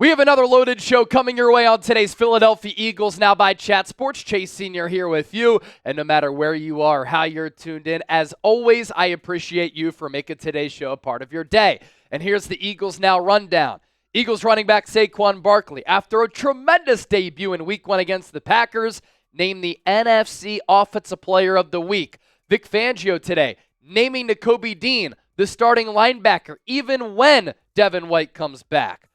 We have another loaded show coming your way on today's Philadelphia Eagles Now by Chat Sports. Chase Sr. here with you, and no matter where you are, how you're tuned in, as always, I appreciate you for making today's show a part of your day. And here's the Eagles Now rundown. Eagles running back Saquon Barkley, after a tremendous debut in Week 1 against the Packers, named the NFC Offensive Player of the Week. Vic Fangio today, naming Nakobe Dean the starting linebacker, even when Devin White comes back.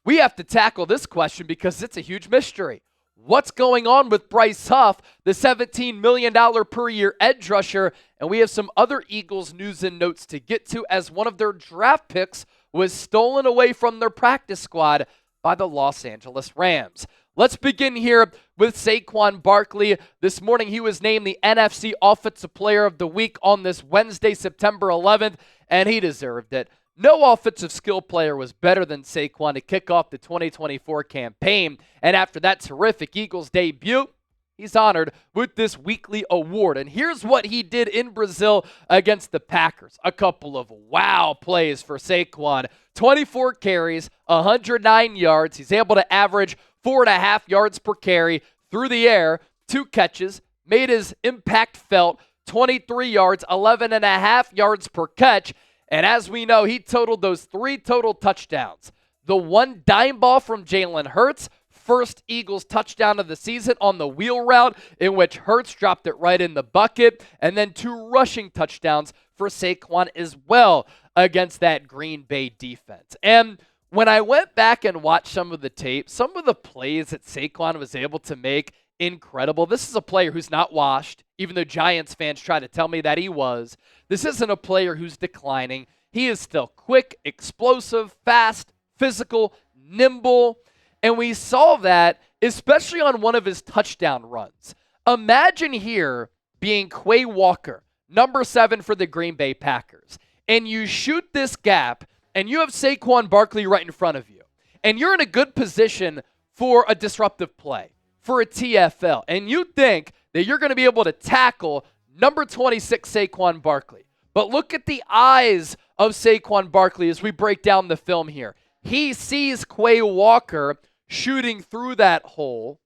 We have to tackle this question because it's a huge mystery. What's going on with Bryce Huff, the $17 million per year edge rusher? And we have some other Eagles news and notes to get to, as one of their draft picks was stolen away from their practice squad by the Los Angeles Rams. Let's begin here with Saquon Barkley. This morning he was named the NFC Offensive Player of the Week on this Wednesday, September 11th, and he deserved it. No offensive skill player was better than Saquon to kick off the 2024 campaign. And after that terrific Eagles debut, he's honored with this weekly award. And here's what he did in Brazil against the Packers. A couple of wow plays for Saquon. 24 carries, 109 yards. He's able to average 4.5 yards per carry through the air. 2 catches, made his impact felt. 23 yards, 11.5 yards per catch. And as we know, he totaled those 3 total touchdowns. The 1 dime ball from Jalen Hurts, first Eagles touchdown of the season on the wheel route, in which Hurts dropped it right in the bucket. And then 2 rushing touchdowns for Saquon as well against that Green Bay defense. And when I went back and watched some of the tape, some of the plays that Saquon was able to make, incredible. This is a player who's not washed, even though Giants fans try to tell me that he was. This isn't a player who's declining. He is still quick, explosive, fast, physical, nimble, and we saw that especially on one of his touchdown runs. Imagine here being Quay Walker, number 7 for the Green Bay Packers, and you shoot this gap, and you have Saquon Barkley right in front of you, and you're in a good position for a disruptive play, for a TFL, and you think that you're going to be able to tackle number 26 Saquon Barkley. But look at the eyes of Saquon Barkley as we break down the film here. He sees Quay Walker shooting through that hole,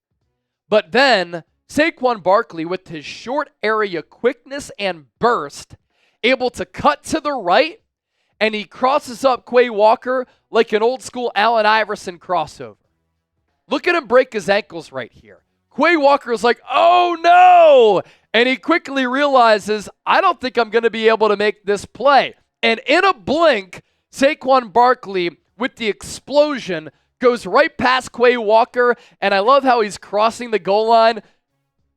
but then Saquon Barkley, with his short area quickness and burst, able to cut to the right, and he crosses up Quay Walker like an old school Allen Iverson crossover. Look at him break his ankles right here. Quay Walker is like, oh no! And he quickly realizes, I don't think I'm going to be able to make this play. And in a blink, Saquon Barkley, with the explosion, goes right past Quay Walker. And I love how he's crossing the goal line.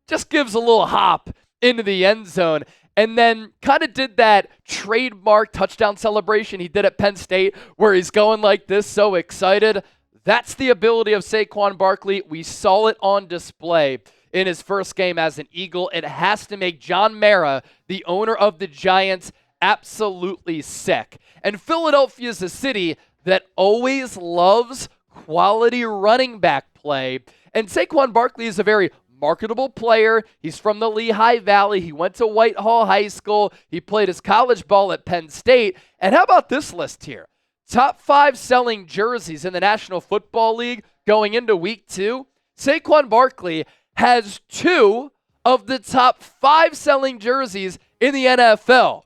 Just gives a little hop into the end zone. And then kind of did that trademark touchdown celebration he did at Penn State, where he's going like this, so excited. That's the ability of Saquon Barkley. We saw it on display in his first game as an Eagle. It has to make John Mara, the owner of the Giants, absolutely sick. And Philadelphia is a city that always loves quality running back play. And Saquon Barkley is a very marketable player. He's from the Lehigh Valley. He went to Whitehall High School. He played his college ball at Penn State. And how about this list here? Top 5 selling jerseys in the National Football League going into Week 2. Saquon Barkley has 2 of the top 5 selling jerseys in the NFL.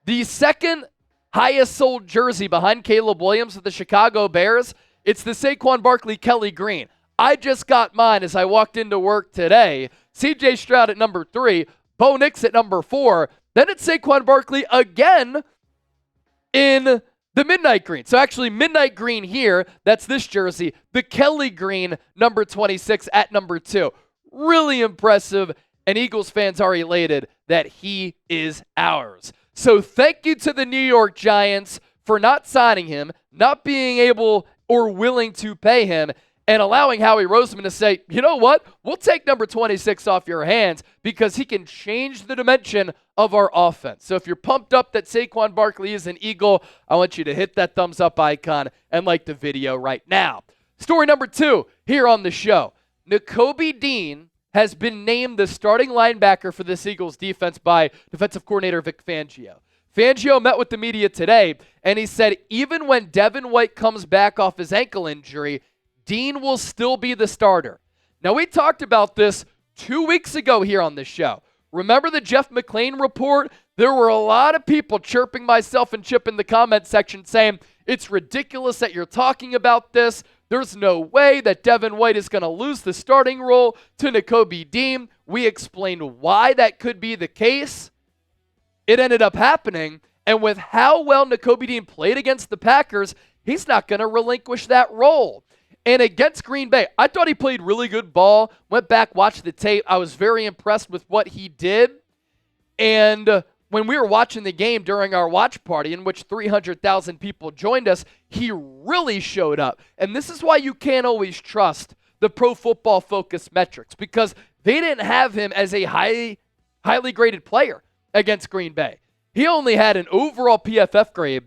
The second highest sold jersey behind Caleb Williams of the Chicago Bears, it's the Saquon Barkley Kelly Green. I just got mine as I walked into work today. C.J. Stroud at number 3, Bo Nix at number 4. Then it's Saquon Barkley again in the midnight green. So actually midnight green here, that's this jersey. The Kelly green, number 26 at number 2. Really impressive, and Eagles fans are elated that he is ours. So thank you to the New York Giants for not signing him, not being able or willing to pay him, and allowing Howie Roseman to say, you know what, we'll take number 26 off your hands because he can change the dimension of our offense. So if you're pumped up that Saquon Barkley is an Eagle, I want you to hit that thumbs up icon and like the video right now. Story number 2 here on the show. Nakobe Dean has been named the starting linebacker for this Eagles defense by defensive coordinator Vic Fangio. Fangio met with the media today, and he said even when Devin White comes back off his ankle injury, Dean will still be the starter. Now, we talked about this 2 weeks ago here on the show. Remember the Jeff McLean report? There were a lot of people chirping myself and Chip in the comment section saying, it's ridiculous that you're talking about this. There's no way that Devin White is going to lose the starting role to Nakobe Dean. We explained why that could be the case. It ended up happening, and with how well Nakobe Dean played against the Packers, he's not going to relinquish that role. And against Green Bay, I thought he played really good ball. Went back, watched the tape. I was very impressed with what he did. And when we were watching the game during our watch party, in which 300,000 people joined us, he really showed up. And this is why you can't always trust the Pro Football Focus metrics, because they didn't have him as a highly graded player against Green Bay. He only had an overall PFF grade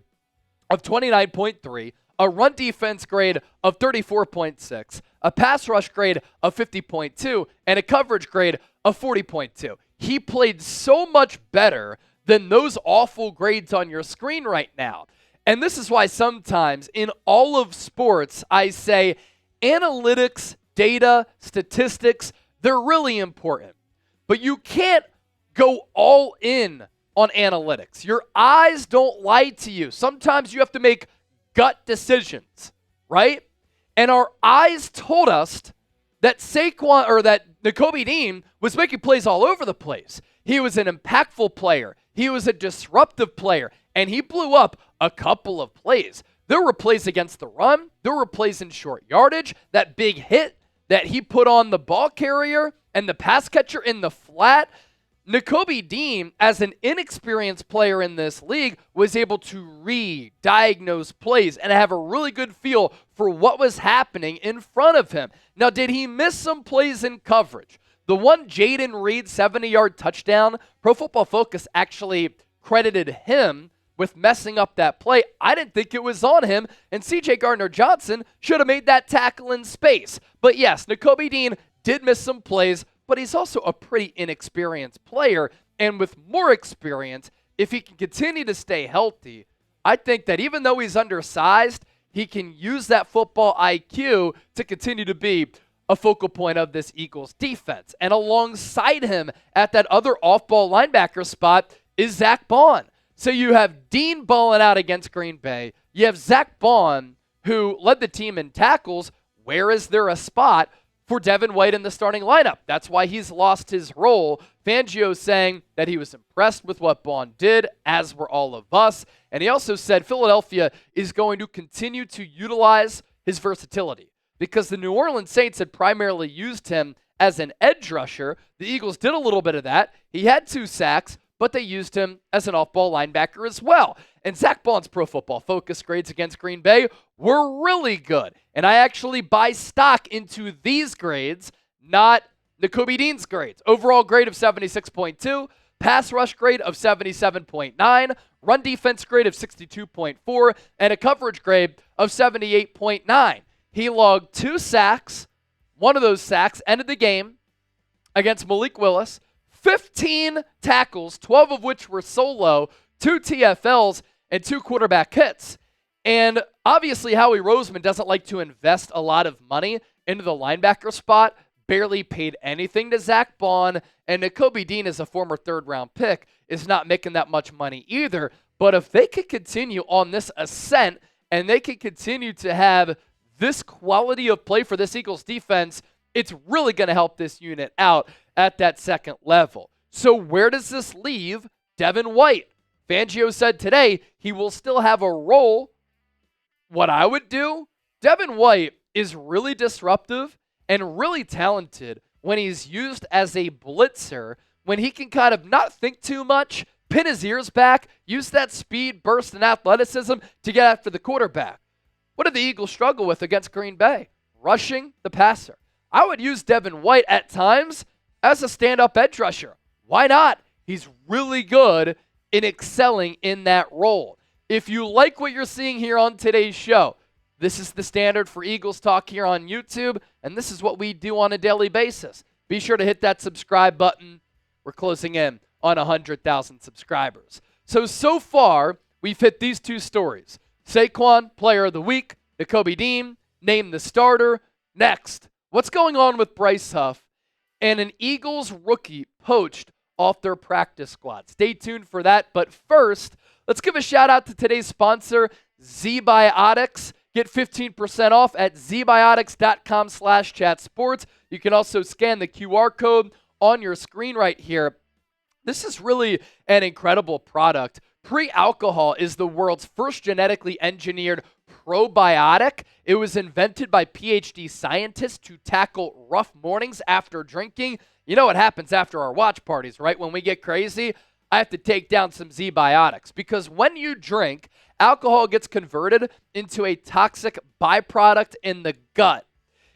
of 29.3, a run defense grade of 34.6, a pass rush grade of 50.2, and a coverage grade of 40.2. He played so much better than those awful grades on your screen right now. And this is why sometimes in all of sports, I say analytics, data, statistics, they're really important. But you can't go all in on analytics. Your eyes don't lie to you. Sometimes you have to make gut decisions, right? And our eyes told us that Nakobe Dean was making plays all over the place. He was an impactful player. He was a disruptive player, and he blew up a couple of plays. There were plays against the run. There were plays in short yardage. That big hit that he put on the ball carrier and the pass catcher in the flat. Nakobe Dean, as an inexperienced player in this league, was able to read, diagnose plays, and have a really good feel for what was happening in front of him. Now, did he miss some plays in coverage? The one Jaden Reed 70-yard touchdown, Pro Football Focus actually credited him with messing up that play. I didn't think it was on him, and C.J. Gardner-Johnson should have made that tackle in space. But yes, Nakobe Dean did miss some plays, but he's also a pretty inexperienced player. And with more experience, if he can continue to stay healthy, I think that even though he's undersized, he can use that football IQ to continue to be a focal point of this Eagles defense. And alongside him at that other off-ball linebacker spot is Zack Baun. So you have Dean balling out against Green Bay. You have Zack Baun, who led the team in tackles. Where is there a spot for Devin White in the starting lineup? That's why he's lost his role. Fangio saying that he was impressed with what Baun did, as were all of us. And he also said Philadelphia is going to continue to utilize his versatility, because the New Orleans Saints had primarily used him as an edge rusher. The Eagles did a little bit of that. He had 2 sacks, but they used him as an off-ball linebacker as well. And Zack Baun's Pro Football Focus grades against Green Bay were really good. And I actually buy stock into these grades, not Nakobe Dean's grades. Overall grade of 76.2, pass rush grade of 77.9, run defense grade of 62.4, and a coverage grade of 78.9. He logged 2 sacks. One of those sacks ended the game against Malik Willis. 15 tackles, 12 of which were solo, 2 TFLs, and 2 quarterback hits. And obviously Howie Roseman doesn't like to invest a lot of money into the linebacker spot. Barely paid anything to Zack Baun, and Nakobe Dean, as a former third-round pick, is not making that much money either. But if they could continue on this ascent and they could continue to have this quality of play for this Eagles defense, it's really going to help this unit out at that second level. So where does this leave Devin White? Fangio said today he will still have a role. What I would do, Devin White is really disruptive and really talented when he's used as a blitzer, when he can kind of not think too much, pin his ears back, use that speed, burst, and athleticism to get after the quarterback. What did the Eagles struggle with against Green Bay? Rushing the passer. I would use Devin White at times as a stand-up edge rusher. Why not? He's really good in excelling in that role. If you like what you're seeing here on today's show, this is the standard for Eagles Talk here on YouTube, and this is what we do on a daily basis. Be sure to hit that subscribe button. We're closing in on 100,000 subscribers. So far, we've hit these 2 stories. Saquon, Player of the Week. Nakobe Dean, named the starter. Next, what's going on with Bryce Huff and an Eagles rookie poached off their practice squad? Stay tuned for that. But first, let's give a shout out to today's sponsor, ZBiotics. Get 15% off at zbiotics.com/chatsports. You can also scan the QR code on your screen right here. This is really an incredible product. Pre-alcohol is the world's first genetically engineered probiotic. It was invented by PhD scientists to tackle rough mornings after drinking. You know what happens after our watch parties, right? When we get crazy, I have to take down some ZBiotics because when you drink, alcohol gets converted into a toxic byproduct in the gut.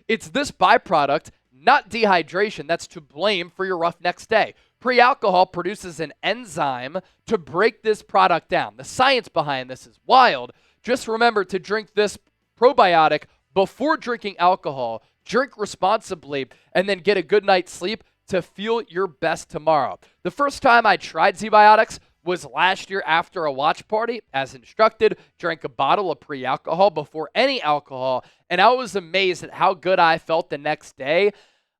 It's this byproduct, not dehydration, that's to blame for your rough next day. Pre-alcohol produces an enzyme to break this product down. The science behind this is wild. Just remember to drink this probiotic before drinking alcohol. Drink responsibly and then get a good night's sleep to feel your best tomorrow. The first time I tried ZBiotics was last year after a watch party. As instructed, drank a bottle of pre-alcohol before any alcohol, and I was amazed at how good I felt the next day.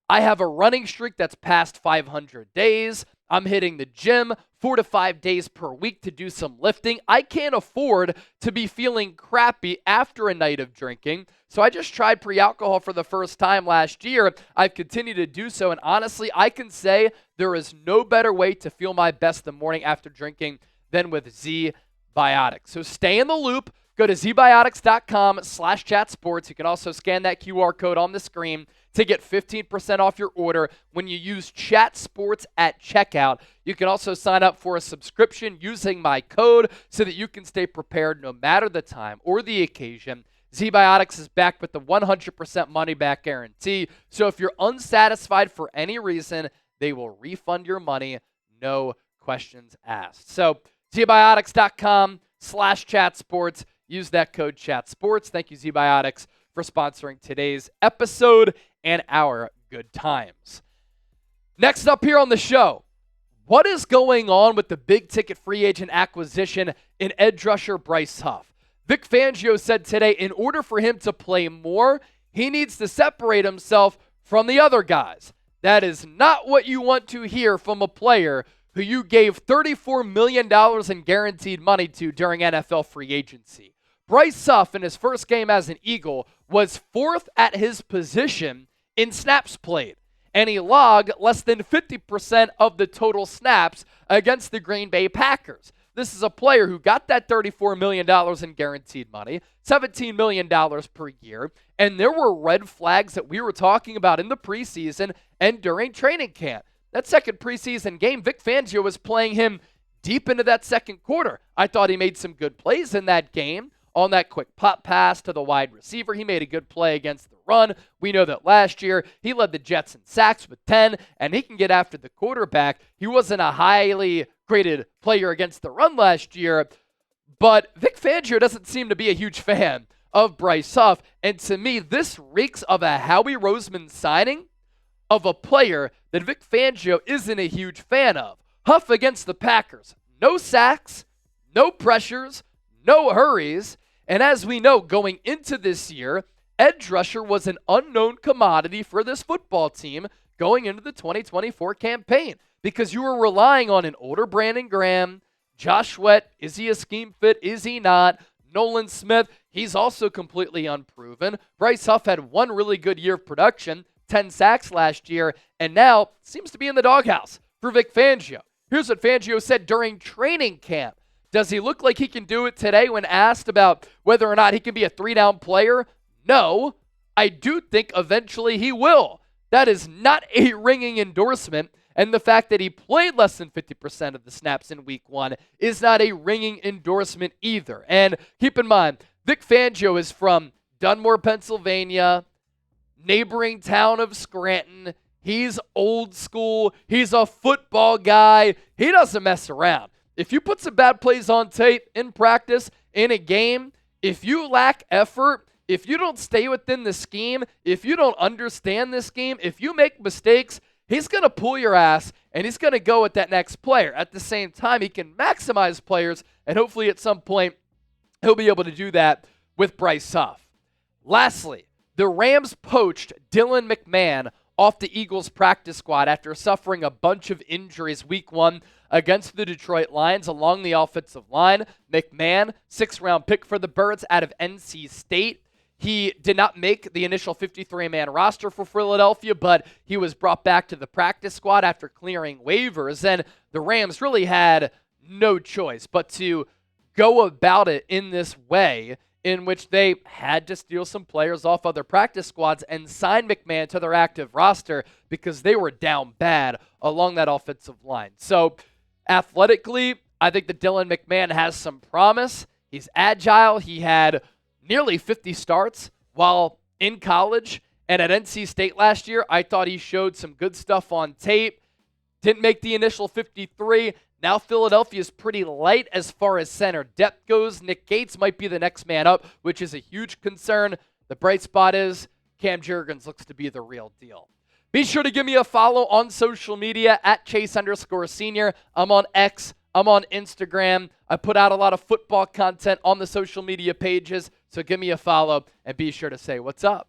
I have a running streak that's past 500 days. I'm hitting the gym 4 to 5 days per week to do some lifting. I can't afford to be feeling crappy after a night of drinking. So I just tried pre-alcohol for the first time last year. I've continued to do so. And honestly, I can say there is no better way to feel my best the morning after drinking than with ZBiotics. So stay in the loop. Go to zbiotics.com/chatsports. You can also scan that QR code on the screen to get 15% off your order when you use Chat Sports at checkout. You can also sign up for a subscription using my code so that you can stay prepared no matter the time or the occasion. ZBiotics is backed with the 100% money-back guarantee. So if you're unsatisfied for any reason, they will refund your money, no questions asked. So zbiotics.com/chatsports. Use that code ChatSports. Thank you, ZBiotics, for sponsoring today's episode and our good times. Next up here on the show, what is going on with the big-ticket free agent acquisition in edge rusher Bryce Huff? Vic Fangio said today in order for him to play more, he needs to separate himself from the other guys. That is not what you want to hear from a player who you gave $34 million in guaranteed money to during NFL free agency. Bryce Huff, in his first game as an Eagle, was fourth at his position in snaps played, and he logged less than 50% of the total snaps against the Green Bay Packers. This is a player who got that $34 million in guaranteed money, $17 million per year, and there were red flags that we were talking about in the preseason and during training camp. That second preseason game, Vic Fangio was playing him deep into that second quarter. I thought he made some good plays in that game. On that quick pop pass to the wide receiver, he made a good play against the run. We know that last year he led the Jets in sacks with 10, and he can get after the quarterback. He wasn't a highly graded player against the run last year, but Vic Fangio doesn't seem to be a huge fan of Bryce Huff, and to me, this reeks of a Howie Roseman signing of a player that Vic Fangio isn't a huge fan of. Huff against the Packers, no sacks, no pressures, no hurries. And as we know, going into this year, edge rusher was an unknown commodity for this football team going into the 2024 campaign because you were relying on an older Brandon Graham, Josh Sweat, is he a scheme fit? Is he not? Nolan Smith, he's also completely unproven. Bryce Huff had one really good year of production, 10 sacks last year, and now seems to be in the doghouse for Vic Fangio. Here's what Fangio said during training camp. Does he look like he can do it today when asked about whether or not he can be a 3-down player? No. I do think eventually he will. That is not a ringing endorsement, and the fact that he played less than 50% of the snaps in week 1 is not a ringing endorsement either. And keep in mind, Vic Fangio is from Dunmore, Pennsylvania, neighboring town of Scranton. He's old school. He's a football guy. He doesn't mess around. If you put some bad plays on tape in practice, in a game, if you lack effort, if you don't stay within the scheme, if you don't understand the scheme, if you make mistakes, he's going to pull your ass and he's going to go with that next player. At the same time, he can maximize players, and hopefully at some point he'll be able to do that with Bryce Huff. Lastly, The Rams poached Dylan MacMahon off the Eagles practice squad after suffering a bunch of injuries week 1 against the Detroit Lions along the offensive line. MacMahon, 6th-round pick for the Birds out of NC State. He did not make the initial 53-man roster for Philadelphia, but he was brought back to the practice squad after clearing waivers, and the Rams really had no choice but to go about it in this way, in which they had to steal some players off other practice squads and sign MacMahon to their active roster because they were down bad along that offensive line. So athletically, I think that Dylan MacMahon has some promise. He's agile. He had nearly 50 starts while in college and at NC State last year. I thought he showed some good stuff on tape. Didn't make the initial 53. Now Philadelphia is pretty light as far as center depth goes. Nick Gates might be the next man up, which is a huge concern. The bright spot is Cam Jurgens looks to be the real deal. Be sure to give me a follow on social media at Chase_Senior. I'm on X. I'm on Instagram. I put out a lot of football content on the social media pages, so give me a follow and be sure to say what's up.